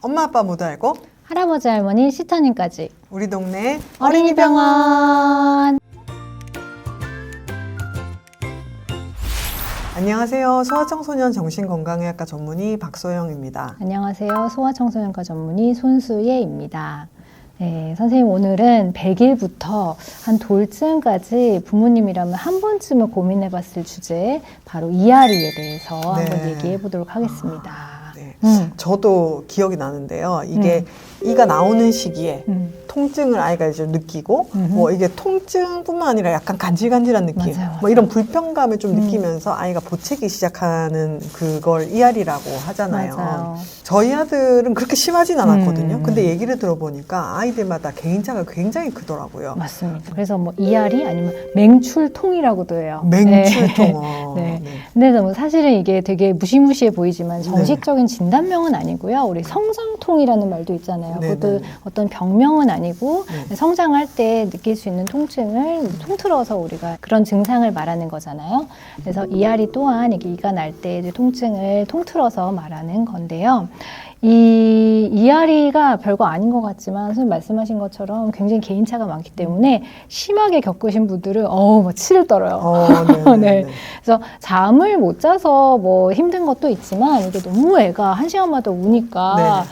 엄마 아빠 모두 알고 할아버지 할머니 시터님까지 우리 동네 어린이병원. 안녕하세요. 소아청소년 정신건강의학과 전문의 박소영입니다. 안녕하세요. 소아청소년과 전문의 손수예입니다. 네, 선생님 오늘은 100일부터 한 돌쯤까지 부모님이라면 한 번쯤은 고민해봤을 주제 바로 이앓이에 대해서 한번 얘기해 보도록 하겠습니다. 저도 기억이 나는데요. 이게 이가 나오는 시기에 통증을 아이가 이제 느끼고 뭐 이게 통증뿐만 아니라 약간 간질간질한 느낌, 맞아요. 뭐 이런 불편감을 좀 느끼면서 아이가 보채기 시작하는 그걸 이앓이라고 하잖아요. 맞아요. 저희 아들은 그렇게 심하진 않았거든요. 근데 얘기를 들어보니까 아이들마다 개인차가 굉장히 크더라고요. 맞습니다. 그래서 뭐 이앓이 아니면 맹출통이라고도 해요. 맹출통. 네. 근데 뭐 사실은 이게 되게 무시무시해 보이지만 정식적인 진단명은 아니고요. 우리 성장통이라는 말도 있잖아요. 그것도 어떤 병명은 아니고 성장할 때 느낄 수 있는 통증을 통틀어서 우리가 그런 증상을 말하는 거잖아요. 그래서 이앓이 또한 이가 날 때 통증을 통틀어서 말하는 건데요. 이 이앓이가 별거 아닌 것 같지만 선생님 말씀하신 것처럼 굉장히 개인차가 많기 때문에 심하게 겪으신 분들은 뭐 치를 떨어요. 네. 그래서 잠을 못 자서 뭐 힘든 것도 있지만 이게 너무 애가 한 시간마다 우니까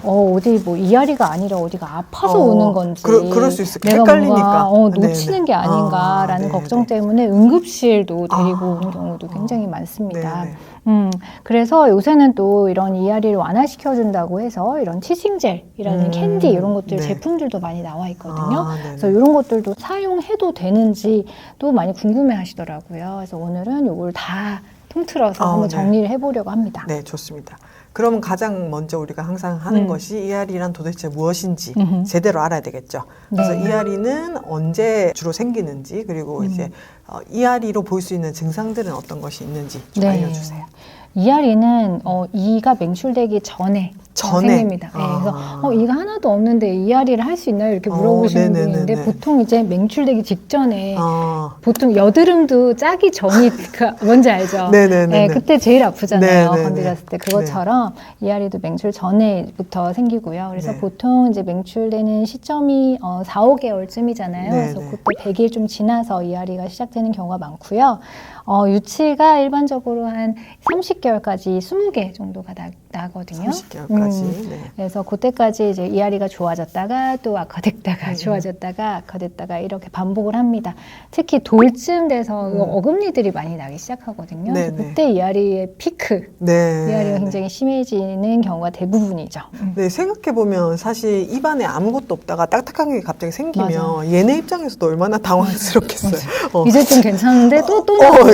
어디 뭐 이앓이가 아니라 어디가 아파서 오는 건지 그럴 수 있을 내가 헷갈리니까 뭔가 놓치는 게 아닌가라는 걱정 때문에 응급실도 데리고 오는 경우도 굉장히 많습니다. 그래서 요새는 또 이런 이앓이를 완화시켜준다고 해서 이런 티징젤이라는 캔디 이런 것들 제품들도 많이 나와 있거든요. 그래서 이런 것들도 사용해도 되는지 또 많이 궁금해 하시더라고요. 그래서 오늘은 이걸 다 통틀어서 한번 정리를 해보려고 합니다. 네, 좋습니다. 그러면 가장 먼저 우리가 항상 하는 것이 이앓이란 도대체 무엇인지 제대로 알아야 되겠죠. 그래서 이앓이는 언제 주로 생기는지 그리고 이제 이앓이로 볼 수 있는 증상들은 어떤 것이 있는지 좀 알려주세요. 이앓이는 이가 맹출되기 전에 생깁니다. 그래서 이가 하나도 없는데 이앓이를 할 수 있나요? 이렇게 물어보시는 분이 있는데 보통 이제 맹출되기 직전에 보통 여드름도 짜기 전이 뭔지 알죠? 그때 제일 아프잖아요. 건드렸을 때 그것처럼 이앓이도 맹출 전에부터 생기고요. 그래서 보통 이제 맹출되는 시점이 4, 5개월쯤이잖아요. 그래서 그때 100일 좀 지나서 이앓이가 시작되는 경우가 많고요. 유치가 일반적으로 한 30개월까지 20개 정도가 나거든요. 30개월까지. 그래서 그때까지 이제 이앓이가 좋아졌다가 또 악화됐다가 좋아졌다가 악화됐다가 이렇게 반복을 합니다. 특히 돌쯤 돼서 어금니들이 많이 나기 시작하거든요. 그래서 그때 이앓이의 피크, 이앓이가 굉장히 심해지는 경우가 대부분이죠. 네, 생각해보면 사실 입안에 아무것도 없다가 딱딱한 게 갑자기 생기면 얘네 입장에서도 얼마나 당황스럽겠어요. 이제 좀 괜찮은데 또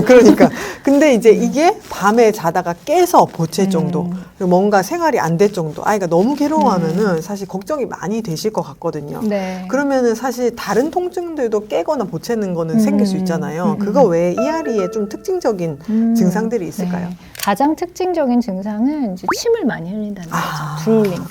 그러니까. 근데 이제 이게 밤에 자다가 깨서 보채 정도, 그리고 뭔가 생활이 안 될 정도, 아이가 너무 괴로워하면은 사실 걱정이 많이 되실 것 같거든요. 그러면은 사실 다른 통증들도 깨거나 보채는 거는 생길 수 있잖아요. 그거 외에 이앓이에 좀 특징적인 증상들이 있을까요? 가장 특징적인 증상은 이제 침을 많이 흘린다는 거죠. 드롤링.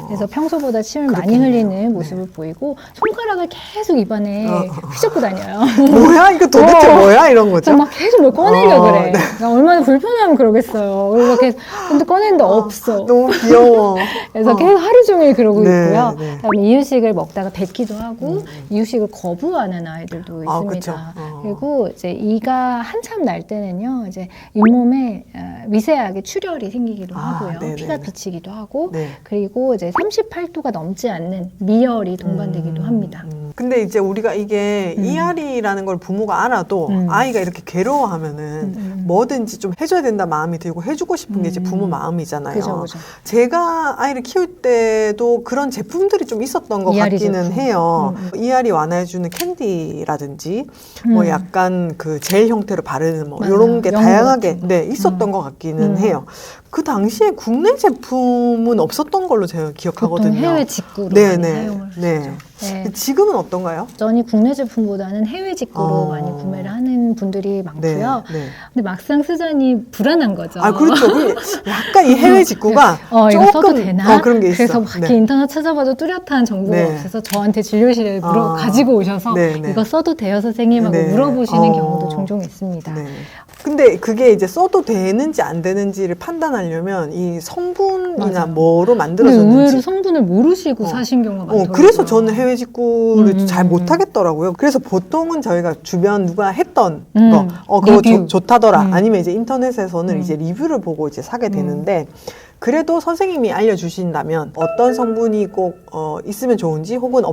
그래서 평소보다 침을 많이 흘리는 모습을 보이고 손가락을 계속 입안에 휘젓고 다녀요. 뭐야? 이거 도대체 뭐야? 이런 거죠. 막 계속 뭘 꺼내려고 그래. 그러니까 얼마나 불편하면 그러겠어요. 그래서 계속 근데 꺼내는데 없어. 너무 귀여워. 그래서 계속 하루 종일 그러고 있고요. 그다음에 이유식을 먹다가 뱉기도 하고 이유식을 거부하는 아이들도 있습니다. 그리고 이제 이가 한참 날 때는요, 이제 잇몸에 미세하게 출혈이 생기기도 하고요. 피가 비치기도 하고 그리고 이제 38도가 넘지 않는 미열이 동반되기도 합니다. 근데 이제 우리가 이게 이앓이라는 걸 부모가 알아도 아이가 이렇게 괴로워하면은 뭐든지 좀 해줘야 된다 마음이 들고 해주고 싶은 게 이제 부모 마음이잖아요. 그죠. 제가 아이를 키울 때도 그런 제품들이 좀 있었던 것 같기는 해요. 이앓이 완화해주는 캔디라든지 뭐 약간 그 젤 형태로 바르는 뭐 이런 게 다양하게 있었던 것 같기는 해요. 그 당시에 국내 제품은 없었던 걸로 제가 기억하거든요. 보통 해외 직구로 많이 사용을 하죠. 지금은 어떤가요? 여전히 국내 제품보다는 해외 직구로 많이 구매를 하는 분들이 많고요. 근데 막상 쓰자니 불안한 거죠. 그렇죠. 약간 이 해외 직구가 이거 써도 되나? 그런 게 있어. 그래서 막 이렇게 인터넷 찾아봐도 뚜렷한 정보가 없어서 저한테 진료실에 가지고 오셔서 이거 써도 돼요 선생님 하고 물어보시는 경우도 종종 있습니다. 근데 그게 이제 써도 되는지 안 되는지를 판단하려면 이 성분이나 맞아. 뭐로 근데 만들어졌는지. 의외로 성분을 모르시고 사신 경우가 많더라고요. 그래서 저는 해외 직구를 잘 못하겠더라고요. 그래서 보통은 저희가 주변 누가 했던 거, 그거 좋다더라. 아니면 이제 인터넷에서는 이제 리뷰를 보고 이제 사게 되는데, 그래도 선생님이 알려주신다면 어떤 성분이 꼭 있으면 좋은지 혹은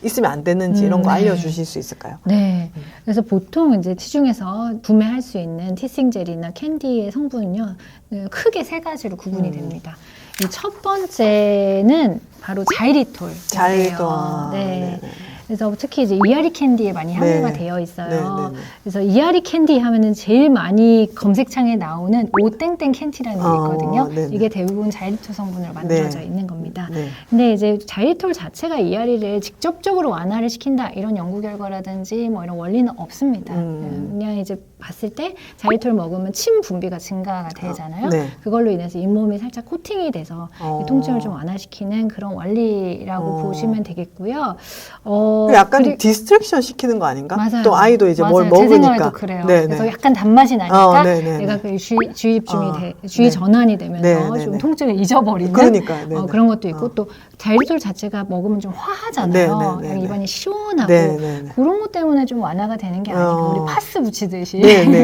있으면 안 되는지 이런 거 알려주실 수 있을까요? 네. 그래서 보통 이제 시중에서 구매할 수 있는 티싱 젤이나 캔디의 성분은요, 크게 세 가지로 구분이 됩니다. 이 첫 번째는 바로 자이리톨. 자이리톨. 네. 그래서 특히 이제 이아리 캔디에 많이 함유가 되어 있어요. 네. 그래서 이아리 캔디 하면은 제일 많이 검색창에 나오는 오땡땡 캔디라는 게 있거든요. 이게 대부분 자이리톨 성분으로 만들어져 있는 겁니다. 근데 이제 자이리톨 자체가 이아리를 직접적으로 완화를 시킨다 이런 연구 결과라든지 뭐 이런 원리는 없습니다. 그냥 이제 봤을 때 자이리톨 먹으면 침 분비가 증가가 되잖아요. 그걸로 인해서 잇몸이 살짝 코팅이 돼서 통증을 좀 완화시키는 그런 원리라고 보시면 되겠고요. 약간 디스트랙션 시키는 거 아닌가? 맞아요. 또 아이도 이제 뭘 제 먹으니까. 생각에도 그래요. 그래서 약간 단맛이 나니까 내가 그 주의 전환이 되면서 좀 통증을 잊어버리는 그런 것도 있고 또 자이리톨 자체가 먹으면 좀 화하잖아요. 입안이 시원하고 그런 것 때문에 좀 완화가 되는 게 아니고 우리 파스 붙이듯이.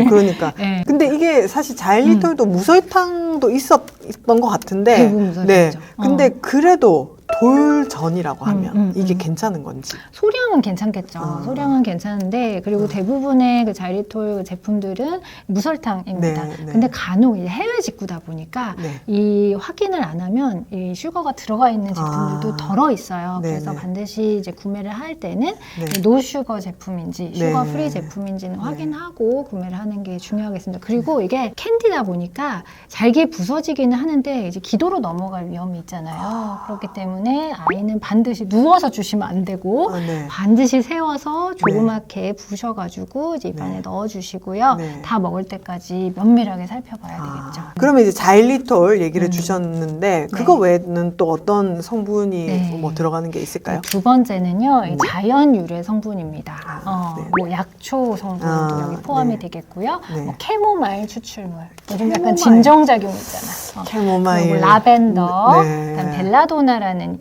그러니까. 근데 이게 사실 자이리톨도 무설탕도 있었던 것 같은데. 대부분 무설탕이죠. 근데 그래도 돌전이라고 하면 이게 괜찮은 건지. 소량은 괜찮겠죠. 소량은 괜찮은데 그리고 대부분의 그 자이리톨 제품들은 무설탕입니다. 근데 간혹 해외 직구다 보니까 이 확인을 안 하면 이 슈거가 들어가 있는 제품들도 덜어 있어요. 그래서 반드시 이제 구매를 할 때는 노슈거 제품인지 슈거 프리 제품인지는 확인하고 구매를 하는 게 중요하겠습니다. 그리고 이게 캔디다 보니까 잘게 부서지기는 하는데 이제 기도로 넘어갈 위험이 있잖아요. 그렇기 때문에 아이는 반드시 누워서 주시면 안 되고 반드시 세워서 조그맣게 부셔가지고 이제 입안에 넣어주시고요. 다 먹을 때까지 면밀하게 살펴봐야 되겠죠. 그러면 이제 자일리톨 얘기를 주셨는데 그거 외에는 또 어떤 성분이 뭐 들어가는 게 있을까요? 두 번째는요, 자연 유래 성분입니다. 뭐 약초 성분도 여기 포함이 되겠고요. 뭐 캐모마일 추출물, 요즘 약간 진정작용 있잖아. 캐모마일, 라벤더, 그다음 벨라도나라는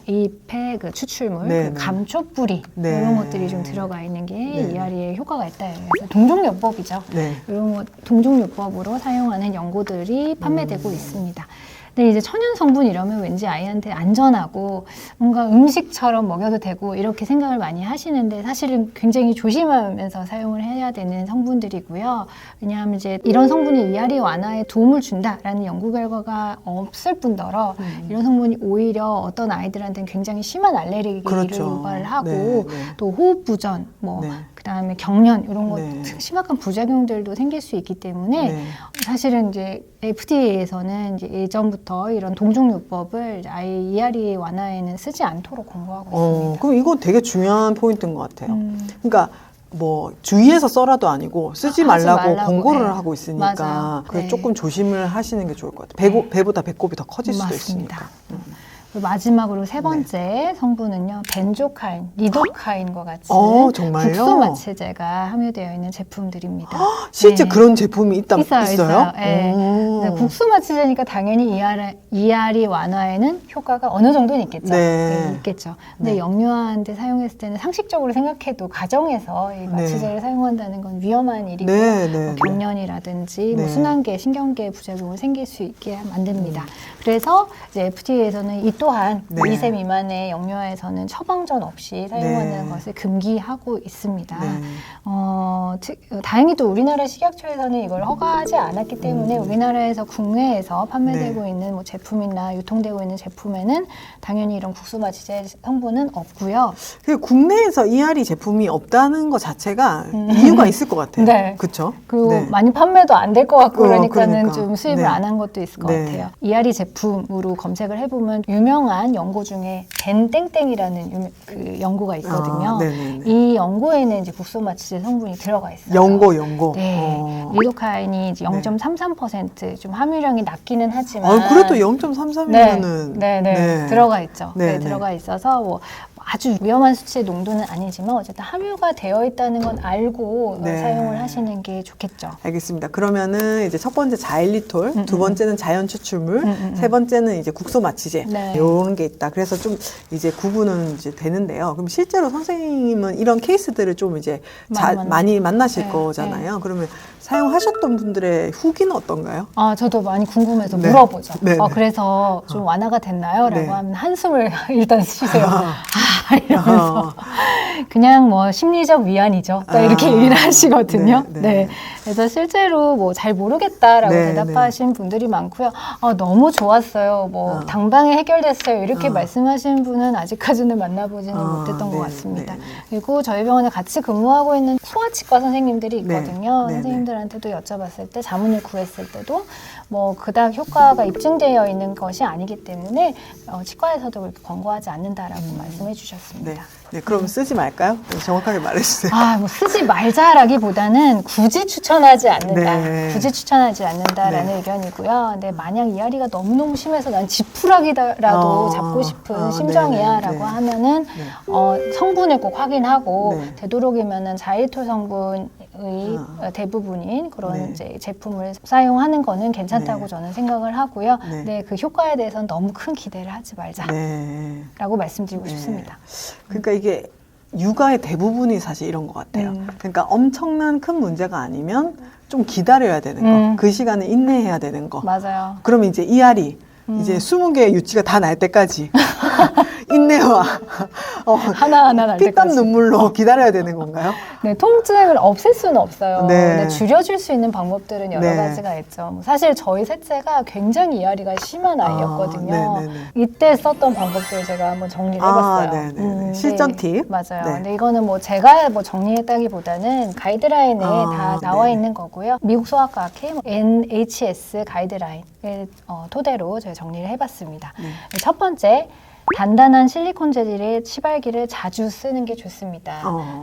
잎의 그 추출물, 그 감초뿌리 이런 것들이 좀 들어가 있는 게 이아리에 효과가 있다. 그래서 동종요법이죠. 이런 거 동종요법으로 사용하는 연고들이 판매되고 있습니다. 근데 이제 천연 성분 이러면 왠지 아이한테 안전하고 뭔가 음식처럼 먹여도 되고 이렇게 생각을 많이 하시는데 사실은 굉장히 조심하면서 사용을 해야 되는 성분들이고요. 왜냐하면 이제 이런 성분이 이아리 완화에 도움을 준다라는 연구 결과가 없을 뿐더러 이런 성분이 오히려 어떤 아이들한테는 굉장히 심한 알레르기를 유발을 하고 또 호흡 부전, 뭐 그다음에 경련 이런 것 심각한 부작용들도 생길 수 있기 때문에 사실은 이제 FDA에서는 이제 예전부터 이런 동종요법을 아이 이아리 완화에는 쓰지 않도록 공고하고 있습니다. 그럼 이건 되게 중요한 포인트인 것 같아요. 그러니까 뭐 주의해서 써라도 아니고 쓰지 말라고 권고를 하고 있으니까 그래서 조금 조심을 하시는 게 좋을 것 같아요. 배보다 배꼽이 더 커질 수도 있으니까. 마지막으로 세 번째 성분은요, 벤조카인, 리도카인과 같이 국소 마취제가 함유되어 있는 제품들입니다. 실제 그런 제품이 있어요? 국소 마취제니까 당연히 이아리 완화에는 효과가 어느 정도는 있겠죠. 있겠죠. 근데 영유아한테 사용했을 때는 상식적으로 생각해도 가정에서 이 마취제를 사용한다는 건 위험한 일이고 뭐 경련이라든지 뭐 순환계, 신경계 부작용을 생길 수 있게 만듭니다. 그래서 이제 FDA에서는 이 또한 2세 미만의 영유아에서는 처방전 없이 사용하는 것을 금기하고 있습니다. 다행히 또 우리나라 식약처에서는 이걸 허가하지 않았기 때문에 우리나라에서 국내에서 판매되고 있는 뭐 제품이나 유통되고 있는 제품에는 당연히 이런 국소마취제 성분은 없고요. 국내에서 이아리 제품이 없다는 것 자체가 이유가 있을 것 같아요. 그렇죠? 그리고 많이 판매도 안 될 것 같고 그러니까는 좀 수입을 안 한 것도 있을 것 같아요. 이아리 제품으로 검색을 해보면 유명한 연고 중에 벤땡땡이라는 그 연고가 있거든요. 이 연고에는 이제 국소마취제 성분이 들어가 있어요. 연고. 리도카인이 이제 0.33% 좀 함유량이 낮기는 하지만 그래도 0.33이면은 들어가 있죠. 들어가 있어서 뭐 아주 위험한 수치의 농도는 아니지만 어쨌든 함유가 되어 있다는 건 알고 네. 사용을 하시는 게 좋겠죠. 알겠습니다. 그러면은 이제 첫 번째 자일리톨, 두 번째는 자연 추출물, 세 번째는 이제 국소 마취제 네. 이런 게 있다. 그래서 좀 이제 구분은 이제 되는데요. 그럼 실제로 선생님은 이런 케이스들을 좀 이제 많이 만나실 네. 거잖아요. 그러면 사용하셨던 분들의 후기는 어떤가요? 저도 많이 궁금해서 네. 물어보죠. 네, 네. 그래서 좀 완화가 됐나요? 라고 네. 하면 한숨을 일단 쉬세요. 이러면서 그냥 뭐 심리적 위안이죠. 또 이렇게 얘기를 하시거든요. 네. 그래서 실제로 뭐 잘 모르겠다라고 대답하신 분들이 많고요. 너무 좋았어요. 뭐 당방에 해결됐어요. 이렇게 말씀하시는 분은 아직까지는 만나보지는 못했던 것 같습니다. 그리고 저희 병원에 같이 근무하고 있는 소아치과 선생님들이 있거든요. 선생님들한테도 여쭤봤을 때 자문을 구했을 때도 뭐 그닥 효과가 입증되어 있는 것이 아니기 때문에 치과에서도 그렇게 권고하지 않는다라고 말씀해 주셨습니다. 네, 그럼 쓰지 말까요? 정확하게 말해주세요. 뭐 쓰지 말자라기보다는 굳이 추천하지 않는다. 굳이 추천하지 않는다라는 의견이고요. 근데 만약 이알이가 너무너무 심해서 난 지푸라기라도 잡고 싶은 심정이야라고 하면은 성분을 꼭 확인하고 되도록이면은 자일톨 성분의 대부분인 그런 이제 제품을 사용하는 거는 괜찮다고 저는 생각을 하고요. 근데 그 효과에 대해서는 너무 큰 기대를 하지 말자라고 말씀드리고 싶습니다. 그러니까 이게 육아의 대부분이 사실 이런 것 같아요. 그러니까 엄청난 큰 문제가 아니면 좀 기다려야 되는 거, 그 시간을 인내해야 되는 거. 맞아요. 그러면 이제 이알이 이제 20개의 유치가 다 날 때까지 인내와 하나하나 날 피땀 때까지 눈물로 기다려야 되는 건가요? 네, 통증을 없앨 수는 없어요. 네. 근데 줄여줄 수 있는 방법들은 여러 네. 가지가 있죠. 뭐 사실 저희 셋째가 굉장히 이알이가 심한 아이였거든요. 네네네. 이때 썼던 방법들을 제가 한번 정리를 해봤어요. 실전 팁. 맞아요. 네. 근데 이거는 뭐 제가 뭐 정리했다기보다는 가이드라인에 다 나와 있는 거고요. 미국 소아과학회 NHS 가이드라인을 토대로 제가 정리를 해봤습니다. 첫 번째, 단단한 실리콘 재질의 치발기를 자주 쓰는 게 좋습니다.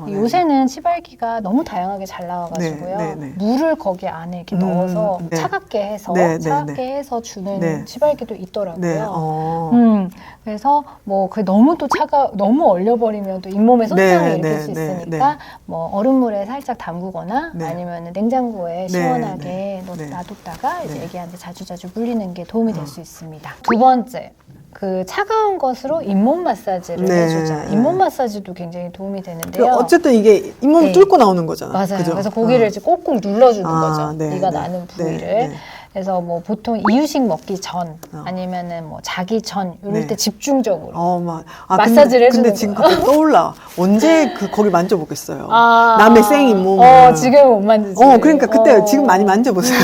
요새는 치발기가 너무 다양하게 잘 나와가지고요. 물을 거기 안에 이렇게 넣어서 차갑게 해서 주는 치발기도 있더라고요. 그래서 뭐 그 너무 또 너무 얼려버리면 또 잇몸에 손상을 일으킬 수 있으니까 뭐 얼음물에 살짝 담그거나 아니면 냉장고에 시원하게 놔뒀다가 이제 애기한테 자주자주 물리는 게 도움이 될 수 있습니다. 두 번째, 그 차가운 것으로 잇몸 마사지를 해주자. 잇몸 마사지도 굉장히 도움이 되는데요. 어쨌든 이게 잇몸을 뚫고 나오는 거잖아요. 맞아요. 그죠? 그래서 고기를 이제 꼭꼭 눌러주는 거죠. 이가 나는 부위를. 그래서 뭐 보통 이유식 먹기 전 아니면은 뭐 자기 전 이럴 때 집중적으로 마사지를 해주는 근데 지금 갑자기 떠올라. 언제 거기 만져보겠어요. 아, 남의 생 잇몸을. 지금 못 만지지. 그러니까 그때 지금 많이 만져보세요.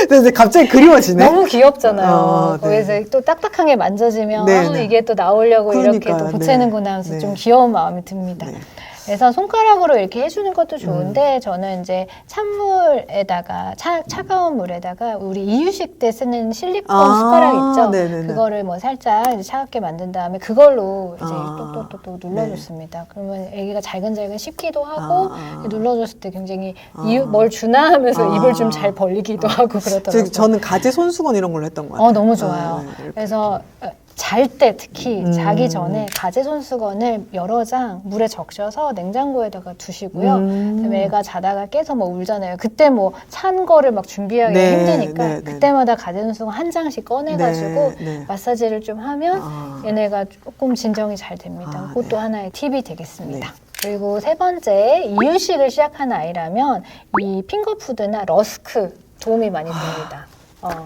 그래서 갑자기 그리워지네. 너무 귀엽잖아요. 거기서 또 딱딱하게 만져지면 이게 또 나오려고 이렇게 또 보채는구나 하면서 좀 귀여운 마음이 듭니다. 그래서 손가락으로 이렇게 해주는 것도 좋은데 저는 이제 찬물에다가 차가운 물에다가 우리 이유식 때 쓰는 실리콘 숟가락 있죠? 그거를 뭐 살짝 이제 차갑게 만든 다음에 그걸로 이제 똑똑똑똑 눌러줬습니다. 그러면 애기가 잘근잘근 씹기도 하고 눌러줬을 때 굉장히 뭘 주나 하면서 입을 좀 잘 벌리기도 하고 그렇더라고요. 저는 가제 손수건 이런 걸로 했던 것 같아요. 너무 좋아요. 그래서 잘 때 특히 자기 전에 가제 손수건을 여러 장 물에 적셔서 냉장고에다가 두시고요. 그다음에 애가 자다가 깨서 뭐 울잖아요. 그때 뭐 찬 거를 막 준비하기 힘드니까 그때마다 가제 손수건 한 장씩 꺼내가지고 마사지를 좀 하면 얘네가 조금 진정이 잘 됩니다. 그것도 하나의 팁이 되겠습니다. 그리고 세 번째, 이유식을 시작한 아이라면 이 핑거푸드나 러스크 도움이 많이 됩니다.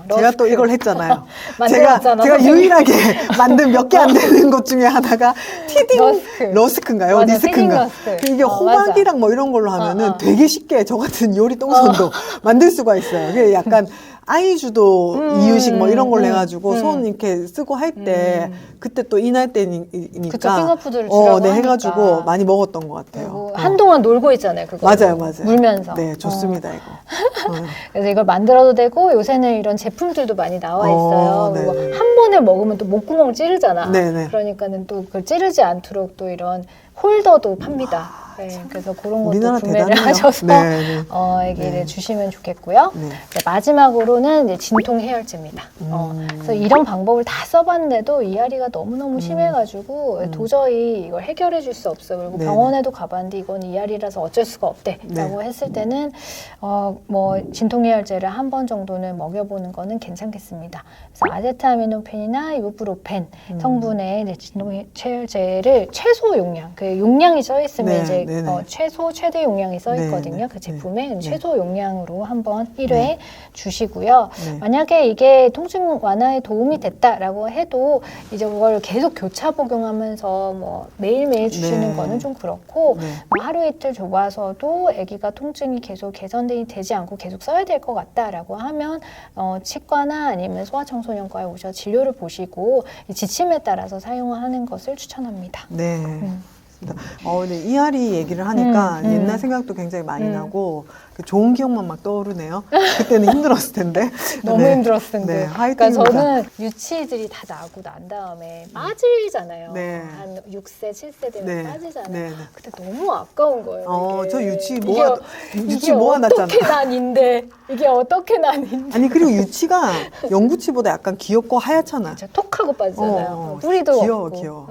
제가 또 이걸 했잖아요. 만들었잖아, 제가 유일하게 만든 몇 개 안 되는 것 중에 하나가 티딩 러스크인가요? 리스크인가? 이게 호박이랑 뭐 이런 걸로 하면은 되게 쉽게 저 같은 요리 똥손도 만들 수가 있어요. 그게 약간 아이주도 이유식 뭐 이런 걸 해가지고 손 이렇게 쓰고 할 때 그때 또 이날 때니까 그쵸, 핑거푸드를 주라고 해가지고 하니까. 많이 먹었던 것 같아요. 한동안 놀고 있잖아요. 그거 맞아요. 물면서. 네, 좋습니다 이거. 그래서 이걸 만들어도 되고 요새는 이런 제품들도 많이 나와 있어요. 그리고 한 번에 먹으면 또 목구멍을 찌르잖아. 그러니까는 또 그걸 찌르지 않도록 또 이런 홀더도 팝니다. 네, 그래서 그런 것도 우리나라 구매를 대단해요. 하셔서 네, 얘기를 네. 주시면 좋겠고요. 네. 이제 마지막으로는 이제 진통 해열제입니다. 그래서 이런 방법을 다 써봤는데도 이앓이가 너무너무 심해가지고 도저히 이걸 해결해 줄 수 없어. 그리고 네. 병원에도 가봤는데 이건 이앓이라서 어쩔 수가 없대. 라고 네. 했을 때는 뭐 진통 해열제를 한 번 정도는 먹여보는 거는 괜찮겠습니다. 그래서 아세트아미노펜이나 이부프로펜 성분의 이제 진통 해열제를 최소 용량, 그 용량이 써 있으면 네, 이제 네, 네. 최소 최대 용량이 써 있거든요. 네, 그 제품에 네. 최소 용량으로 한번 1회 네. 주시고요. 네. 만약에 이게 통증 완화에 도움이 됐다라고 해도 이제 그걸 계속 교차 복용하면서 뭐 매일매일 주시는 네. 거는 좀 그렇고 네. 뭐 하루 이틀 줘봐서도 아기가 통증이 계속 개선이 되지 않고 계속 써야 될 것 같다라고 하면 치과나 아니면 소아청소년과에 오셔서 진료를 보시고 이 지침에 따라서 사용하는 것을 추천합니다. 네. 네, 이앓이 얘기를 하니까 옛날 생각도 굉장히 많이 음. 나고 그 좋은 기억만 막 떠오르네요. 그때는 힘들었을 텐데. 너무 네. 힘들었을 텐데. 네, 그러니까 화이팅입니다. 저는 유치들이 다 나고 난 다음에 빠지잖아요. 네. 한 6세, 7세 되면 네. 빠지잖아요. 네, 네. 그때 너무 아까운 거예요. 이게. 저 유치 이게 모아놨잖아. 어떻게 난인데 이게 어떻게 난인데. 아니 그리고 유치가 영구치보다 약간 귀엽고 하얗잖아. 진짜 톡하고 빠지잖아요. 어, 뿌리도 귀여워, 없고. 귀여워.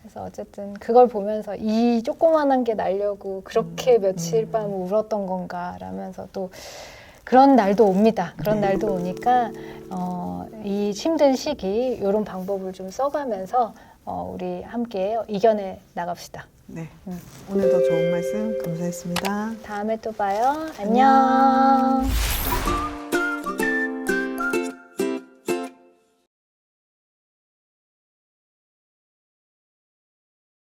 그래서 어쨌든 그걸 보면서 이 조그만한 게 날려고 그렇게 며칠 밤 울었던 건가 라면서 또 그런 날도 옵니다. 그런 날도 오니까 이 힘든 시기 이런 방법을 좀 써가면서 우리 함께 이겨내 나갑시다. 네. 오늘도 좋은 말씀 감사했습니다. 다음에 또 봐요. 안녕.